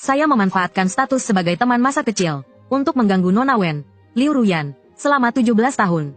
Saya memanfaatkan status sebagai teman masa kecil untuk mengganggu Nona Wen, Liu Ruyan, selama 17 tahun.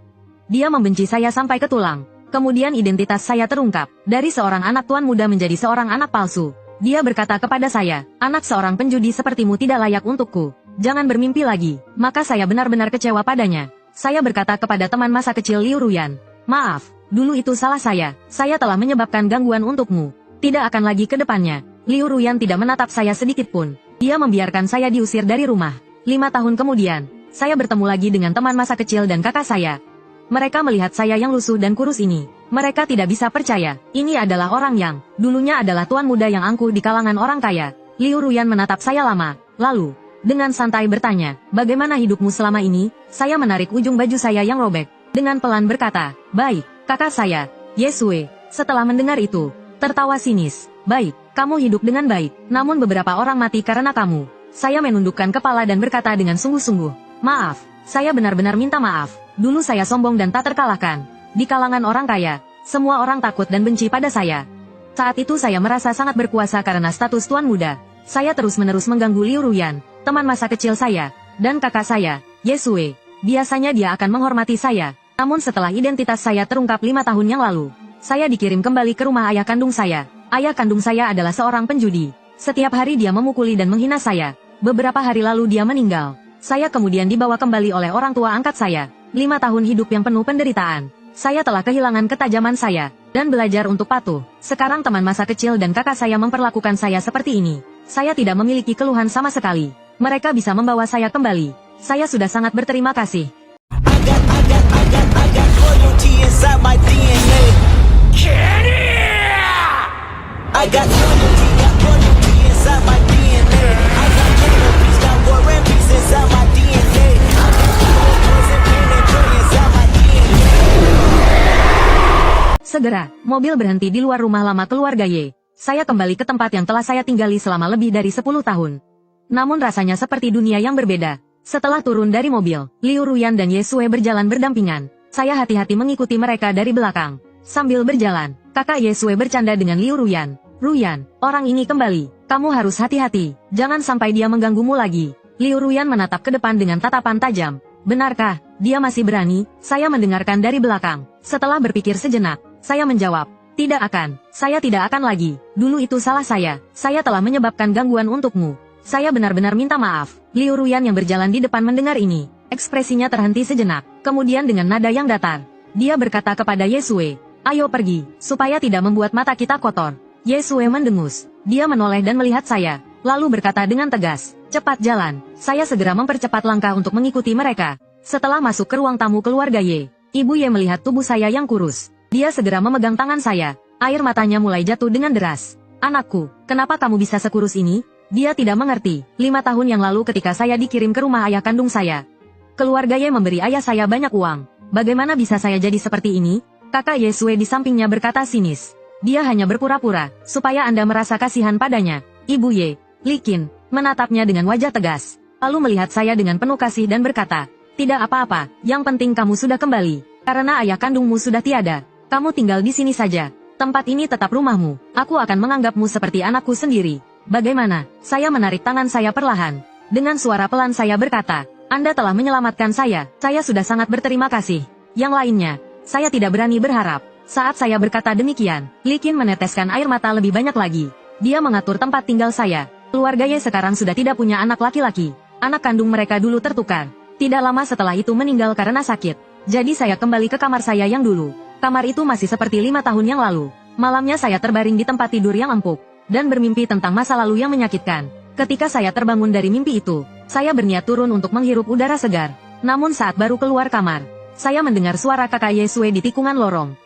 Dia membenci saya sampai ke tulang. Kemudian identitas saya terungkap. Dari seorang anak tuan muda menjadi seorang anak palsu. Dia berkata kepada saya, anak seorang penjudi sepertimu tidak layak untukku. Jangan bermimpi lagi. Maka saya benar-benar kecewa padanya. Saya berkata kepada teman masa kecil Liu Ruyan, maaf, dulu itu salah saya. Saya telah menyebabkan gangguan untukmu. Tidak akan lagi ke depannya. Liu Ruyan tidak menatap saya sedikit pun. Dia membiarkan saya diusir dari rumah. 5 tahun kemudian, saya bertemu lagi dengan teman masa kecil dan kakak saya. Mereka melihat saya yang lusuh dan kurus ini. Mereka tidak bisa percaya. Ini adalah orang yang dulunya adalah tuan muda yang angkuh di kalangan orang kaya. Liu Ruyan menatap saya lama. Lalu, dengan santai bertanya, bagaimana hidupmu selama ini? Saya menarik ujung baju saya yang robek. Dengan pelan berkata, baik, kakak saya, Yesue. Setelah mendengar itu, tertawa sinis. Baik, kamu hidup dengan baik. Namun beberapa orang mati karena kamu. Saya menundukkan kepala dan berkata dengan sungguh-sungguh, maaf, saya benar-benar minta maaf. Dulu saya sombong dan tak terkalahkan. Di kalangan orang kaya, semua orang takut dan benci pada saya. Saat itu saya merasa sangat berkuasa karena status tuan muda. Saya terus-menerus mengganggu Liu Ruyan, teman masa kecil saya, dan kakak saya, Yesue. Biasanya dia akan menghormati saya. Namun setelah identitas saya terungkap 5 tahun yang lalu, saya dikirim kembali ke rumah ayah kandung saya. Ayah kandung saya adalah seorang penjudi. Setiap hari dia memukuli dan menghina saya. Beberapa hari lalu dia meninggal. Saya kemudian dibawa kembali oleh orang tua angkat saya. 5 tahun hidup yang penuh penderitaan. Saya telah kehilangan ketajaman saya, dan belajar untuk patuh. Sekarang teman masa kecil dan kakak saya memperlakukan saya seperti ini. Saya tidak memiliki keluhan sama sekali. Mereka bisa membawa saya kembali. Saya sudah sangat berterima kasih. I got loyalty, got loyalty inside my DNA. I got inner peace, got war and peace inside my DNA. I got poison, pain, and joy inside my DNA. Segera, mobil berhenti di luar rumah lama keluarga Ye. Saya kembali ke tempat yang telah saya tinggali selama lebih dari 10 tahun. Namun rasanya seperti dunia yang berbeda. Setelah turun dari mobil, Liu Ruyan dan Yesue berjalan berdampingan. Saya hati-hati mengikuti mereka dari belakang. Sambil berjalan, kakak Yesue bercanda dengan Liu Ruyan. Ruyan, orang ini kembali. Kamu harus hati-hati. Jangan sampai dia mengganggumu lagi. Liu Ruyan menatap ke depan dengan tatapan tajam. Benarkah, dia masih berani? Saya mendengarkan dari belakang. Setelah berpikir sejenak, saya menjawab, tidak akan. Saya tidak akan lagi. Dulu itu salah saya. Saya telah menyebabkan gangguan untukmu. Saya benar-benar minta maaf. Liu Ruyan yang berjalan di depan mendengar ini. Ekspresinya terhenti sejenak. Kemudian dengan nada yang datar, dia berkata kepada Yesue, ayo pergi, supaya tidak membuat mata kita kotor. Yesue mendengus. Dia menoleh dan melihat saya, lalu berkata dengan tegas, cepat jalan. Saya segera mempercepat langkah untuk mengikuti mereka. Setelah masuk ke ruang tamu keluarga Ye, Ibu Ye melihat tubuh saya yang kurus. Dia segera memegang tangan saya. Air matanya mulai jatuh dengan deras. Anakku, kenapa kamu bisa sekurus ini? Dia tidak mengerti. 5 tahun yang lalu ketika saya dikirim ke rumah ayah kandung saya, keluarga Ye memberi ayah saya banyak uang. Bagaimana bisa saya jadi seperti ini? Kakak Yesue di sampingnya berkata sinis. Dia hanya berpura-pura, supaya Anda merasa kasihan padanya. Ibu Ye, Likin, menatapnya dengan wajah tegas. Lalu melihat saya dengan penuh kasih dan berkata, tidak apa-apa, yang penting kamu sudah kembali. Karena ayah kandungmu sudah tiada. Kamu tinggal di sini saja. Tempat ini tetap rumahmu. Aku akan menganggapmu seperti anakku sendiri. Bagaimana? Saya menarik tangan saya perlahan. Dengan suara pelan saya berkata, Anda telah menyelamatkan saya. Saya sudah sangat berterima kasih. Yang lainnya, saya tidak berani berharap. Saat saya berkata demikian, Likin meneteskan air mata lebih banyak lagi. Dia mengatur tempat tinggal saya. Keluarga Ye sekarang sudah tidak punya anak laki-laki. Anak kandung mereka dulu tertukar. Tidak lama setelah itu meninggal karena sakit. Jadi saya kembali ke kamar saya yang dulu. Kamar itu masih seperti 5 tahun yang lalu. Malamnya saya terbaring di tempat tidur yang empuk, dan bermimpi tentang masa lalu yang menyakitkan. Ketika saya terbangun dari mimpi itu, saya berniat turun untuk menghirup udara segar. Namun saat baru keluar kamar, saya mendengar suara kakak Yesue di tikungan lorong.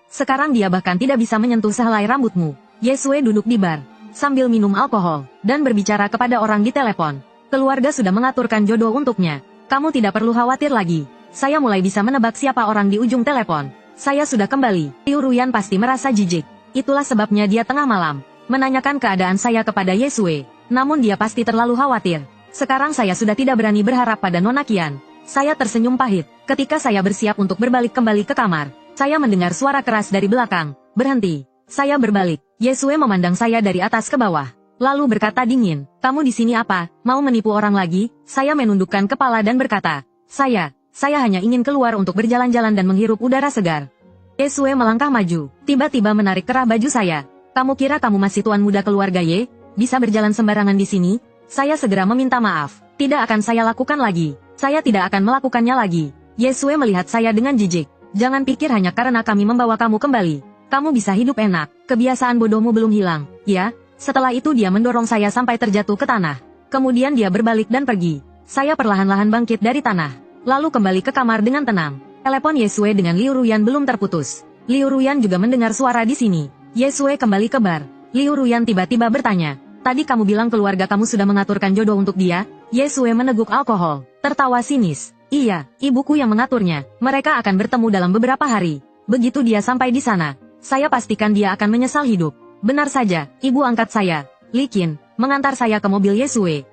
Sekarang dia bahkan tidak bisa menyentuh sehelai rambutmu. Yesue duduk di bar, sambil minum alkohol, dan berbicara kepada orang di telepon. Keluarga sudah mengaturkan jodoh untuknya. Kamu tidak perlu khawatir lagi. Saya mulai bisa menebak siapa orang di ujung telepon. Saya sudah kembali. Liu Ruyan pasti merasa jijik. Itulah sebabnya dia tengah malam menanyakan keadaan saya kepada Yesue. Namun dia pasti terlalu khawatir. Sekarang saya sudah tidak berani berharap pada Nona Qian. Saya tersenyum pahit. Ketika saya bersiap untuk berbalik kembali ke kamar, saya mendengar suara keras dari belakang. Berhenti. Saya berbalik. Yesue memandang saya dari atas ke bawah. lalu berkata dingin, "Kamu di sini apa? Mau menipu orang lagi?" Saya menundukkan kepala dan berkata, Saya hanya ingin keluar untuk berjalan-jalan dan menghirup udara segar." Yesue melangkah maju, tiba-tiba menarik kerah baju saya. "Kamu kira kamu masih tuan muda keluarga Ye? Bisa berjalan sembarangan di sini?" Saya segera meminta maaf. "Tidak akan saya lakukan lagi. Saya tidak akan melakukannya lagi." Yesue melihat saya dengan jijik. "Jangan pikir hanya karena kami membawa kamu kembali, kamu bisa hidup enak. Kebiasaan bodohmu belum hilang, ya?" Setelah itu dia mendorong saya sampai terjatuh ke tanah. Kemudian dia berbalik dan pergi. Saya perlahan-lahan bangkit dari tanah, lalu kembali ke kamar dengan tenang. Telepon Yesue dengan Liu Ruyan belum terputus. Liu Ruyan juga mendengar suara di sini. Yesue kembali ke bar. Liu Ruyan tiba-tiba bertanya, "Tadi kamu bilang keluarga kamu sudah mengaturkan jodoh untuk dia?" Yesue meneguk alkohol, tertawa sinis. "Iya, ibuku yang mengaturnya. Mereka akan bertemu dalam beberapa hari. Begitu dia sampai di sana, saya pastikan dia akan menyesal hidup." "Benar saja, ibu angkat saya, Li Qin, mengantar saya ke mobil Yesue."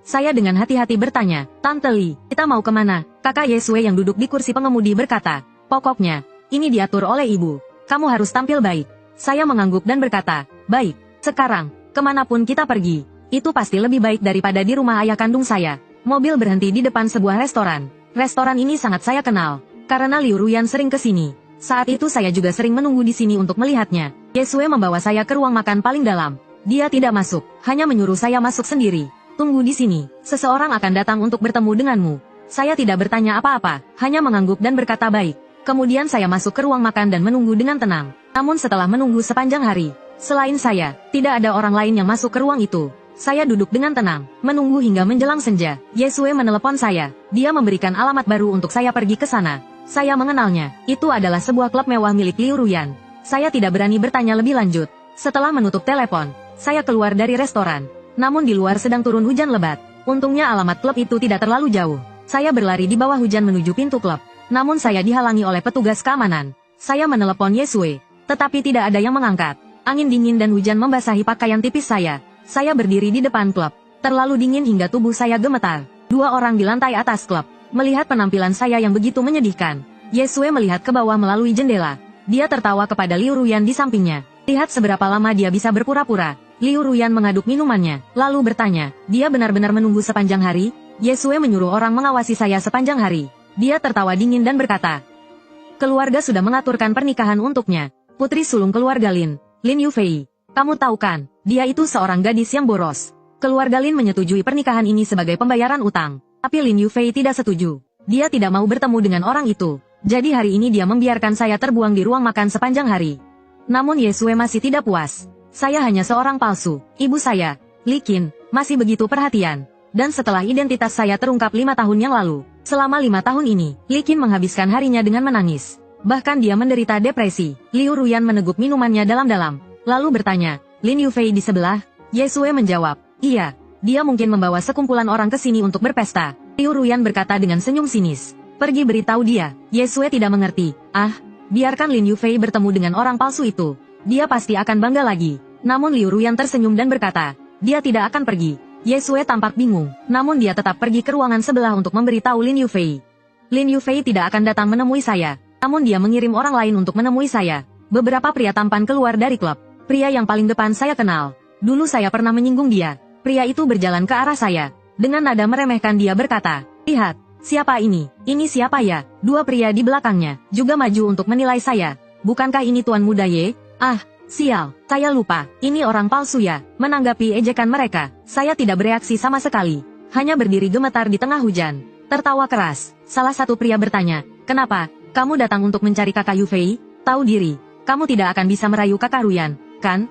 Saya dengan hati-hati bertanya, "Tante Li, kita mau kemana?" Kakak Yesue yang duduk di kursi pengemudi berkata, "Pokoknya, ini diatur oleh ibu. Kamu harus tampil baik." Saya mengangguk dan berkata, "Baik, sekarang, kemanapun kita pergi, itu pasti lebih baik daripada di rumah ayah kandung saya." Mobil berhenti di depan sebuah restoran. Restoran ini sangat saya kenal, karena Liu Ruyan sering ke sini. Saat itu saya juga sering menunggu di sini untuk melihatnya. Yesue membawa saya ke ruang makan paling dalam. Dia tidak masuk, hanya menyuruh saya masuk sendiri. "Tunggu di sini, seseorang akan datang untuk bertemu denganmu." Saya tidak bertanya apa-apa, hanya mengangguk dan berkata baik. Kemudian saya masuk ke ruang makan dan menunggu dengan tenang. Namun setelah menunggu sepanjang hari, selain saya, tidak ada orang lain yang masuk ke ruang itu. Saya duduk dengan tenang, menunggu hingga menjelang senja. Yesue menelepon saya. Dia memberikan alamat baru untuk saya pergi ke sana. Saya mengenalnya. Itu adalah sebuah klub mewah milik Liu Ruyan. Saya tidak berani bertanya lebih lanjut. Setelah menutup telepon, saya keluar dari restoran. Namun di luar sedang turun hujan lebat. Untungnya alamat klub itu tidak terlalu jauh. Saya berlari di bawah hujan menuju pintu klub. Namun saya dihalangi oleh petugas keamanan. Saya menelepon Yesue, tetapi tidak ada yang mengangkat. Angin dingin dan hujan membasahi pakaian tipis saya. Saya berdiri di depan klub. Terlalu dingin hingga tubuh saya gemetar. Dua orang di lantai atas klub melihat penampilan saya yang begitu menyedihkan. Yesue melihat ke bawah melalui jendela. Dia tertawa kepada Liu Ruyan di sampingnya. Lihat seberapa lama dia bisa berpura-pura. Liu Ruyan mengaduk minumannya, lalu bertanya, "Dia benar-benar menunggu sepanjang hari?" Yesue menyuruh orang mengawasi saya sepanjang hari. Dia tertawa dingin dan berkata, "Keluarga sudah mengaturkan pernikahan untuknya. Putri sulung keluarga Lin, Lin Yufei. Kamu tahu kan, dia itu seorang gadis yang boros." Keluarga Lin menyetujui pernikahan ini sebagai pembayaran utang. Tapi Lin Yufei tidak setuju. Dia tidak mau bertemu dengan orang itu. Jadi hari ini dia membiarkan saya terbuang di ruang makan sepanjang hari. Namun Yesue masih tidak puas. "Saya hanya seorang palsu. Ibu saya, Li Qin, masih begitu perhatian. Dan setelah identitas saya terungkap 5 tahun yang lalu, selama 5 tahun ini, Li Qin menghabiskan harinya dengan menangis. Bahkan dia menderita depresi." Liu Ruyan meneguk minumannya dalam-dalam, lalu bertanya, "Lin Yufei di sebelah?" Yesue menjawab, "Iya. Dia mungkin membawa sekumpulan orang ke sini untuk berpesta." Liu Ruyan berkata dengan senyum sinis, "Pergi beritahu dia." Yesue tidak mengerti. Biarkan Lin Yufei bertemu dengan orang palsu itu. Dia pasti akan bangga lagi. Namun Liu Ruyan tersenyum dan berkata, "Dia tidak akan pergi." Yesue tampak bingung, namun dia tetap pergi ke ruangan sebelah untuk memberitahu Lin Yufei. Lin Yufei tidak akan datang menemui saya, namun dia mengirim orang lain untuk menemui saya. Beberapa pria tampan keluar dari klub. Pria yang paling depan saya kenal. Dulu saya pernah menyinggung dia. Pria itu berjalan ke arah saya. Dengan nada meremehkan dia berkata, "Lihat, siapa ini? Ini siapa ya?" Dua pria di belakangnya juga maju untuk menilai saya. "Bukankah ini Tuan Muda Ye?" Sial, saya lupa, ini orang palsu ya." Menanggapi ejekan mereka, saya tidak bereaksi sama sekali. Hanya berdiri gemetar di tengah hujan. Tertawa keras. Salah satu pria bertanya, "Kenapa? Kamu datang untuk mencari kakak Yufei? Tahu diri, kamu tidak akan bisa merayu kakak Ruyan, kan?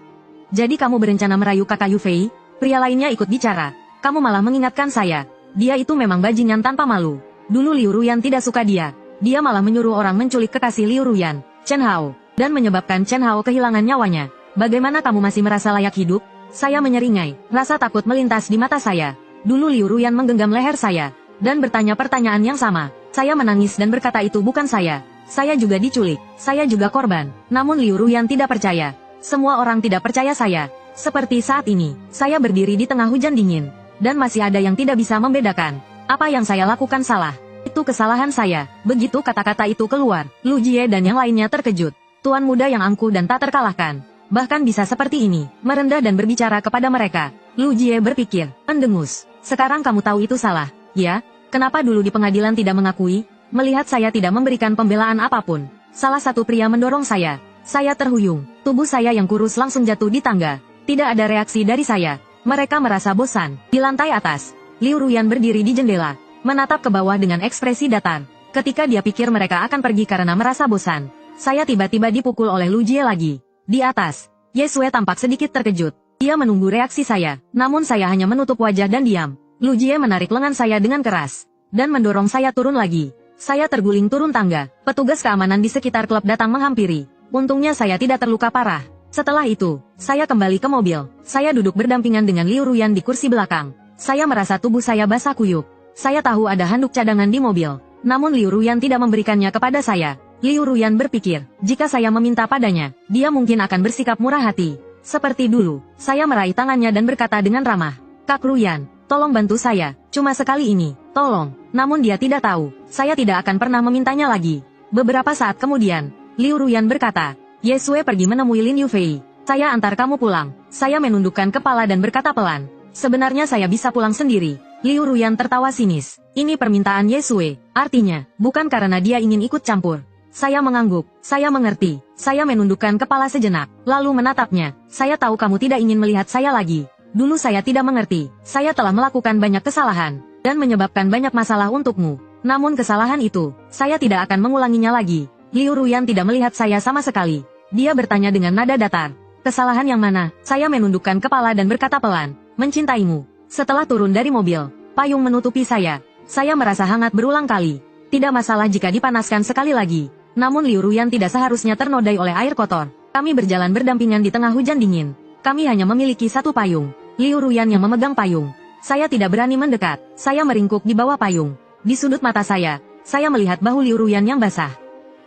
Jadi kamu berencana merayu kakak Yufei?" Pria lainnya ikut bicara. "Kamu malah mengingatkan saya. Dia itu memang bajingan tanpa malu. Dulu Liu Ruyan tidak suka dia. Dia malah menyuruh orang menculik kekasih Liu Ruyan, Chen Hao, dan menyebabkan Chen Hao kehilangan nyawanya. Bagaimana kamu masih merasa layak hidup?" Saya menyeringai. Rasa takut melintas di mata saya. Dulu Liu Ruyan menggenggam leher saya dan bertanya pertanyaan yang sama. Saya menangis dan berkata itu bukan saya. Saya juga diculik. Saya juga korban. Namun Liu Ruyan tidak percaya. Semua orang tidak percaya saya. Seperti saat ini, saya berdiri di tengah hujan dingin. Dan masih ada yang tidak bisa membedakan. Apa yang saya lakukan salah? Itu kesalahan saya. Begitu kata-kata itu keluar, Lu Jie dan yang lainnya terkejut. Tuan muda yang angkuh dan tak terkalahkan. Bahkan bisa seperti ini, merendah dan berbicara kepada mereka. Lu Jie berpikir, mendengus. Sekarang kamu tahu itu salah, ya? Kenapa dulu di pengadilan tidak mengakui? Melihat saya tidak memberikan pembelaan apapun. Salah satu pria mendorong saya. Saya terhuyung. Tubuh saya yang kurus langsung jatuh di tangga. Tidak ada reaksi dari saya. Mereka merasa bosan. Di lantai atas, Liu Ruyan berdiri di jendela, menatap ke bawah dengan ekspresi datar. Ketika dia pikir mereka akan pergi karena merasa bosan, saya tiba-tiba dipukul oleh Lu Jie lagi. Di atas, Yesue tampak sedikit terkejut. Dia menunggu reaksi saya, namun saya hanya menutup wajah dan diam. Lu Jie menarik lengan saya dengan keras, dan mendorong saya turun lagi. Saya terguling turun tangga. Petugas keamanan di sekitar klub datang menghampiri. Untungnya saya tidak terluka parah. Setelah itu, saya kembali ke mobil. Saya duduk berdampingan dengan Liu Ruyan di kursi belakang. Saya merasa tubuh saya basah kuyup. Saya tahu ada handuk cadangan di mobil. Namun Liu Ruyan tidak memberikannya kepada saya. Liu Ruyan berpikir, jika saya meminta padanya, dia mungkin akan bersikap murah hati. Seperti dulu, saya meraih tangannya dan berkata dengan ramah, "Kak Ruyan, tolong bantu saya, cuma sekali ini, tolong." Namun dia tidak tahu, saya tidak akan pernah memintanya lagi. Beberapa saat kemudian, Liu Ruyan berkata, "Yesue pergi menemui Lin Yufei. Saya antar kamu pulang." Saya menundukkan kepala dan berkata pelan, "Sebenarnya saya bisa pulang sendiri." Liu Ruyan tertawa sinis. Ini permintaan Yesue, artinya, bukan karena dia ingin ikut campur. Saya mengangguk, saya mengerti. Saya menundukkan kepala sejenak, lalu menatapnya. Saya tahu kamu tidak ingin melihat saya lagi. Dulu saya tidak mengerti. Saya telah melakukan banyak kesalahan, dan menyebabkan banyak masalah untukmu. Namun kesalahan itu, saya tidak akan mengulanginya lagi. Liu Ruyan tidak melihat saya sama sekali. Dia bertanya dengan nada datar. Kesalahan yang mana? Saya menundukkan kepala dan berkata pelan, "Mencintaimu." Setelah turun dari mobil, payung menutupi saya. Saya merasa hangat berulang kali. Tidak masalah jika dipanaskan sekali lagi. Namun Liu Ruyan tidak seharusnya ternodai oleh air kotor. Kami berjalan berdampingan di tengah hujan dingin. Kami hanya memiliki satu payung. Liu Ruyan yang memegang payung. Saya tidak berani mendekat. Saya meringkuk di bawah payung. Di sudut mata saya melihat bahu Liu Ruyan yang basah.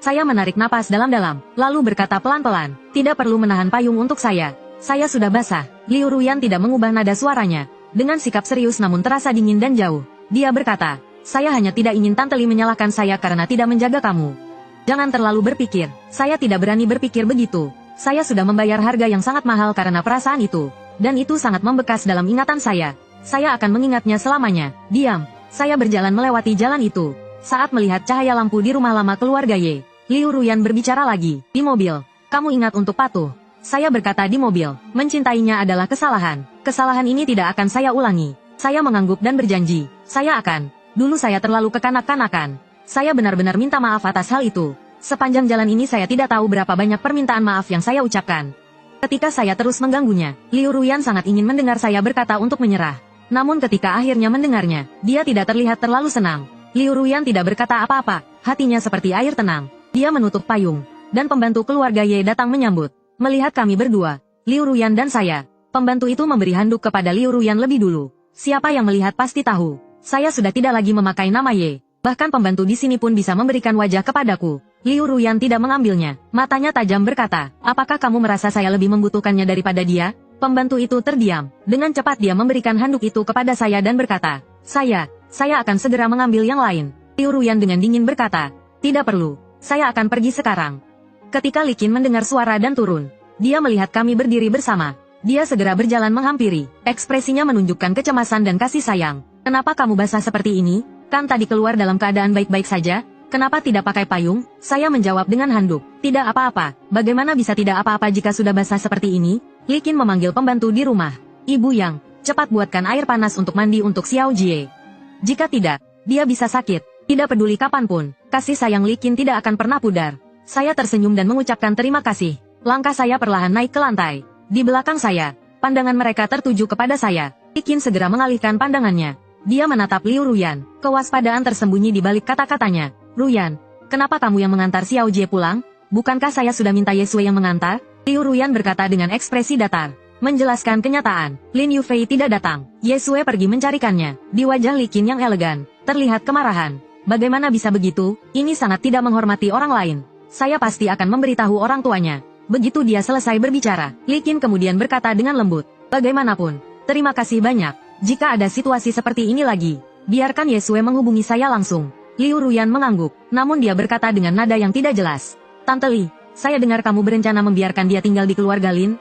Saya menarik napas dalam-dalam, lalu berkata pelan-pelan, "Tidak perlu menahan payung untuk saya. Saya sudah basah." Liu Ruyan tidak mengubah nada suaranya. Dengan sikap serius namun terasa dingin dan jauh. Dia berkata, "Saya hanya tidak ingin Tante Li menyalahkan saya karena tidak menjaga kamu. Jangan terlalu berpikir, saya tidak berani berpikir begitu. Saya sudah membayar harga yang sangat mahal karena perasaan itu. Dan itu sangat membekas dalam ingatan saya. Saya akan mengingatnya selamanya." Diam. Saya berjalan melewati jalan itu. Saat melihat cahaya lampu di rumah lama keluarga Ye, Liu Ruyan berbicara lagi. "Di mobil, kamu ingat untuk patuh." Saya berkata di mobil, mencintainya adalah kesalahan. Kesalahan ini tidak akan saya ulangi. Saya mengangguk dan berjanji, saya akan. Dulu saya terlalu kekanak-kanakan. Saya benar-benar minta maaf atas hal itu. Sepanjang jalan ini saya tidak tahu berapa banyak permintaan maaf yang saya ucapkan. Ketika saya terus mengganggunya, Liu Ruyan sangat ingin mendengar saya berkata untuk menyerah. Namun ketika akhirnya mendengarnya, dia tidak terlihat terlalu senang. Liu Ruyan tidak berkata apa-apa, hatinya seperti air tenang. Dia menutup payung, dan pembantu keluarga Ye datang menyambut. Melihat kami berdua, Liu Ruyan dan saya, pembantu itu memberi handuk kepada Liu Ruyan lebih dulu. Siapa yang melihat pasti tahu, saya sudah tidak lagi memakai nama Ye. Bahkan pembantu di sini pun bisa memberikan wajah kepadaku. Liu Ruyan tidak mengambilnya. Matanya tajam berkata, "Apakah kamu merasa saya lebih membutuhkannya daripada dia?" Pembantu itu terdiam. Dengan cepat dia memberikan handuk itu kepada saya dan berkata, Saya akan segera mengambil yang lain." Liu Ruyan dengan dingin berkata, "Tidak perlu. Saya akan pergi sekarang." Ketika Li Qin mendengar suara dan turun, dia melihat kami berdiri bersama. Dia segera berjalan menghampiri. Ekspresinya menunjukkan kecemasan dan kasih sayang. "Kenapa kamu basah seperti ini? Kan tadi keluar dalam keadaan baik-baik saja. Kenapa tidak pakai payung?" Saya menjawab dengan handuk, "Tidak apa-apa. Bagaimana bisa tidak apa-apa jika sudah basah seperti ini?" Li Qin memanggil pembantu di rumah. "Ibu Yang, cepat buatkan air panas untuk mandi untuk Xiao Jie. Jika tidak, dia bisa sakit." Tidak peduli kapanpun, kasih sayang Li Qin tidak akan pernah pudar. Saya tersenyum dan mengucapkan terima kasih. Langkah saya perlahan naik ke lantai. Di belakang saya, pandangan mereka tertuju kepada saya. Li Qin segera mengalihkan pandangannya. Dia menatap Liu Ruyan. Kewaspadaan tersembunyi di balik kata-katanya. "Ruyan, kenapa kamu yang mengantar Xiao Jie pulang? Bukankah saya sudah minta Yesue yang mengantar?" Liu Ruyan berkata dengan ekspresi datar. Menjelaskan kenyataan, Lin Yufei tidak datang. Yesue pergi mencarikannya. Di wajah Li Qin yang elegan, terlihat kemarahan. Bagaimana bisa begitu? Ini sangat tidak menghormati orang lain. Saya pasti akan memberitahu orang tuanya. Begitu dia selesai berbicara, Li Qin kemudian berkata dengan lembut, "Bagaimanapun, terima kasih banyak. Jika ada situasi seperti ini lagi, biarkan Yesue menghubungi saya langsung." Liu Ruyan mengangguk, namun dia berkata dengan nada yang tidak jelas, "Tante Li, saya dengar kamu berencana membiarkan dia tinggal di keluarga Lin."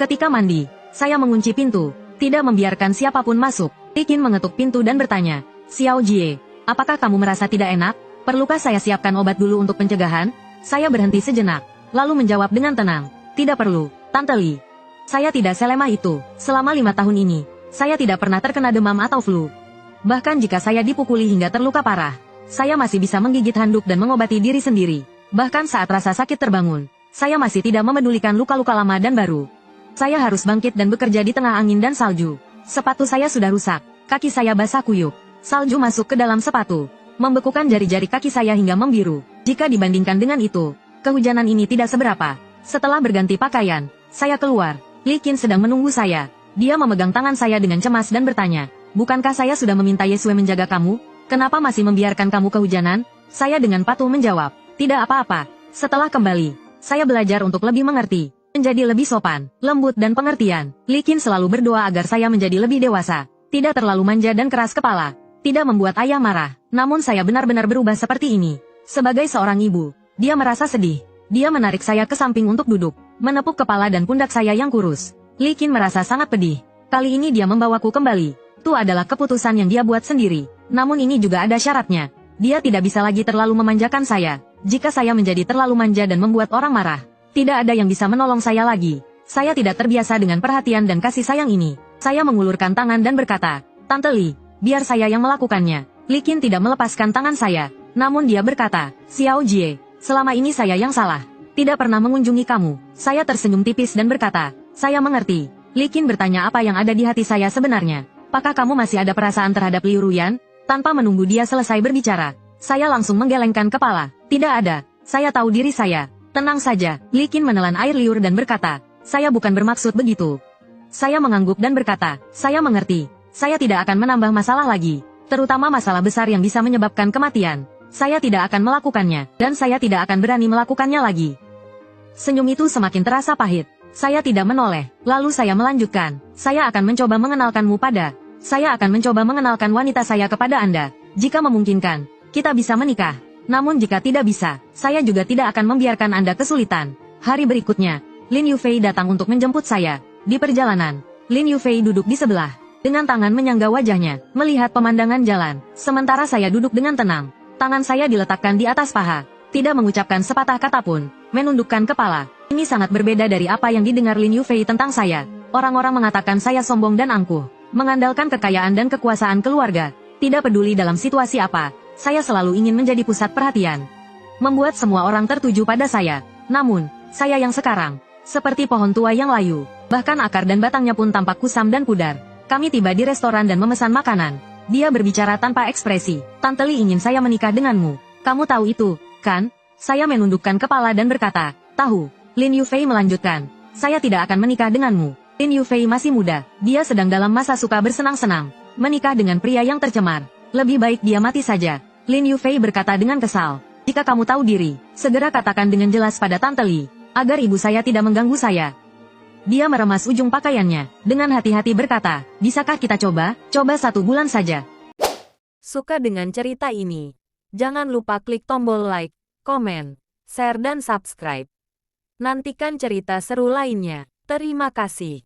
Ketika mandi, saya mengunci pintu. Tidak membiarkan siapapun masuk, Li Qin mengetuk pintu dan bertanya, Xiao Jie, apakah kamu merasa tidak enak? Perlukah saya siapkan obat dulu untuk pencegahan? Saya berhenti sejenak, lalu menjawab dengan tenang, tidak perlu, Tante Li. Saya tidak selemah itu, selama 5 tahun ini, saya tidak pernah terkena demam atau flu. Bahkan jika saya dipukuli hingga terluka parah, saya masih bisa menggigit handuk dan mengobati diri sendiri. Bahkan saat rasa sakit terbangun, saya masih tidak memedulikan luka-luka lama dan baru. Saya harus bangkit dan bekerja di tengah angin dan salju. Sepatu saya sudah rusak, kaki saya basah kuyup. Salju masuk ke dalam sepatu, membekukan jari-jari kaki saya hingga membiru. Jika dibandingkan dengan itu, kehujanan ini tidak seberapa. Setelah berganti pakaian, saya keluar. Li Qin sedang menunggu saya. Dia memegang tangan saya dengan cemas dan bertanya, bukankah saya sudah meminta Yesue menjaga kamu? Kenapa masih membiarkan kamu kehujanan? Saya dengan patuh menjawab, tidak apa-apa. Setelah kembali, saya belajar untuk lebih mengerti, menjadi lebih sopan, lembut dan pengertian. Li Qin selalu berdoa agar saya menjadi lebih dewasa, tidak terlalu manja dan keras kepala, tidak membuat ayah marah. Namun saya benar-benar berubah seperti ini. Sebagai seorang ibu, dia merasa sedih. Dia menarik saya ke samping untuk duduk, menepuk kepala dan pundak saya yang kurus. Li Qin merasa sangat pedih. Kali ini dia membawaku kembali. Itu adalah keputusan yang dia buat sendiri. Namun ini juga ada syaratnya. Dia tidak bisa lagi terlalu memanjakan saya. Jika saya menjadi terlalu manja dan membuat orang marah, tidak ada yang bisa menolong saya lagi. Saya tidak terbiasa dengan perhatian dan kasih sayang ini. Saya mengulurkan tangan dan berkata, Tante Li, biar saya yang melakukannya. Li Qin tidak melepaskan tangan saya. Namun dia berkata, Xiao Jie, selama ini saya yang salah. Tidak pernah mengunjungi kamu. Saya tersenyum tipis dan berkata, saya mengerti. Li Qin bertanya apa yang ada di hati saya sebenarnya. Apakah kamu masih ada perasaan terhadap Liu Ruyan? Tanpa menunggu dia selesai berbicara, saya langsung menggelengkan kepala. Tidak ada. Saya tahu diri saya. Tenang saja. Li Qin menelan air liur dan berkata, saya bukan bermaksud begitu. Saya mengangguk dan berkata, saya mengerti. Saya tidak akan menambah masalah lagi. Terutama masalah besar yang bisa menyebabkan kematian. Saya tidak akan melakukannya, dan saya tidak akan berani melakukannya lagi. Senyum itu semakin terasa pahit. Saya tidak menoleh. Lalu saya melanjutkan, saya akan mencoba mengenalkanmu pada. Saya akan mencoba mengenalkan wanita saya kepada Anda. Jika memungkinkan, kita bisa menikah. Namun jika tidak bisa, saya juga tidak akan membiarkan Anda kesulitan. Hari berikutnya, Lin Yufei datang untuk menjemput saya. Di perjalanan, Lin Yufei duduk di sebelah, dengan tangan menyangga wajahnya, melihat pemandangan jalan. Sementara saya duduk dengan tenang. Tangan saya diletakkan di atas paha, tidak mengucapkan sepatah kata pun, menundukkan kepala. Ini sangat berbeda dari apa yang didengar Lin Yufei tentang saya. Orang-orang mengatakan saya sombong dan angkuh, mengandalkan kekayaan dan kekuasaan keluarga. Tidak peduli dalam situasi apa, saya selalu ingin menjadi pusat perhatian. Membuat semua orang tertuju pada saya. Namun, saya yang sekarang, seperti pohon tua yang layu, bahkan akar dan batangnya pun tampak kusam dan pudar. Kami tiba di restoran dan memesan makanan. Dia berbicara tanpa ekspresi. Tante Li ingin saya menikah denganmu. Kamu tahu itu, kan? Saya menundukkan kepala dan berkata, tahu. Lin Yufei melanjutkan, saya tidak akan menikah denganmu. Lin Yufei masih muda, dia sedang dalam masa suka bersenang-senang. Menikah dengan pria yang tercemar, lebih baik dia mati saja. Lin Yufei berkata dengan kesal, jika kamu tahu diri, segera katakan dengan jelas pada Tante Li, agar ibu saya tidak mengganggu saya. Dia meremas ujung pakaiannya, dengan hati-hati berkata, bisakah kita coba 1 bulan saja. Suka dengan cerita ini? Jangan lupa klik tombol like, komen, share dan subscribe. Nantikan cerita seru lainnya. Terima kasih.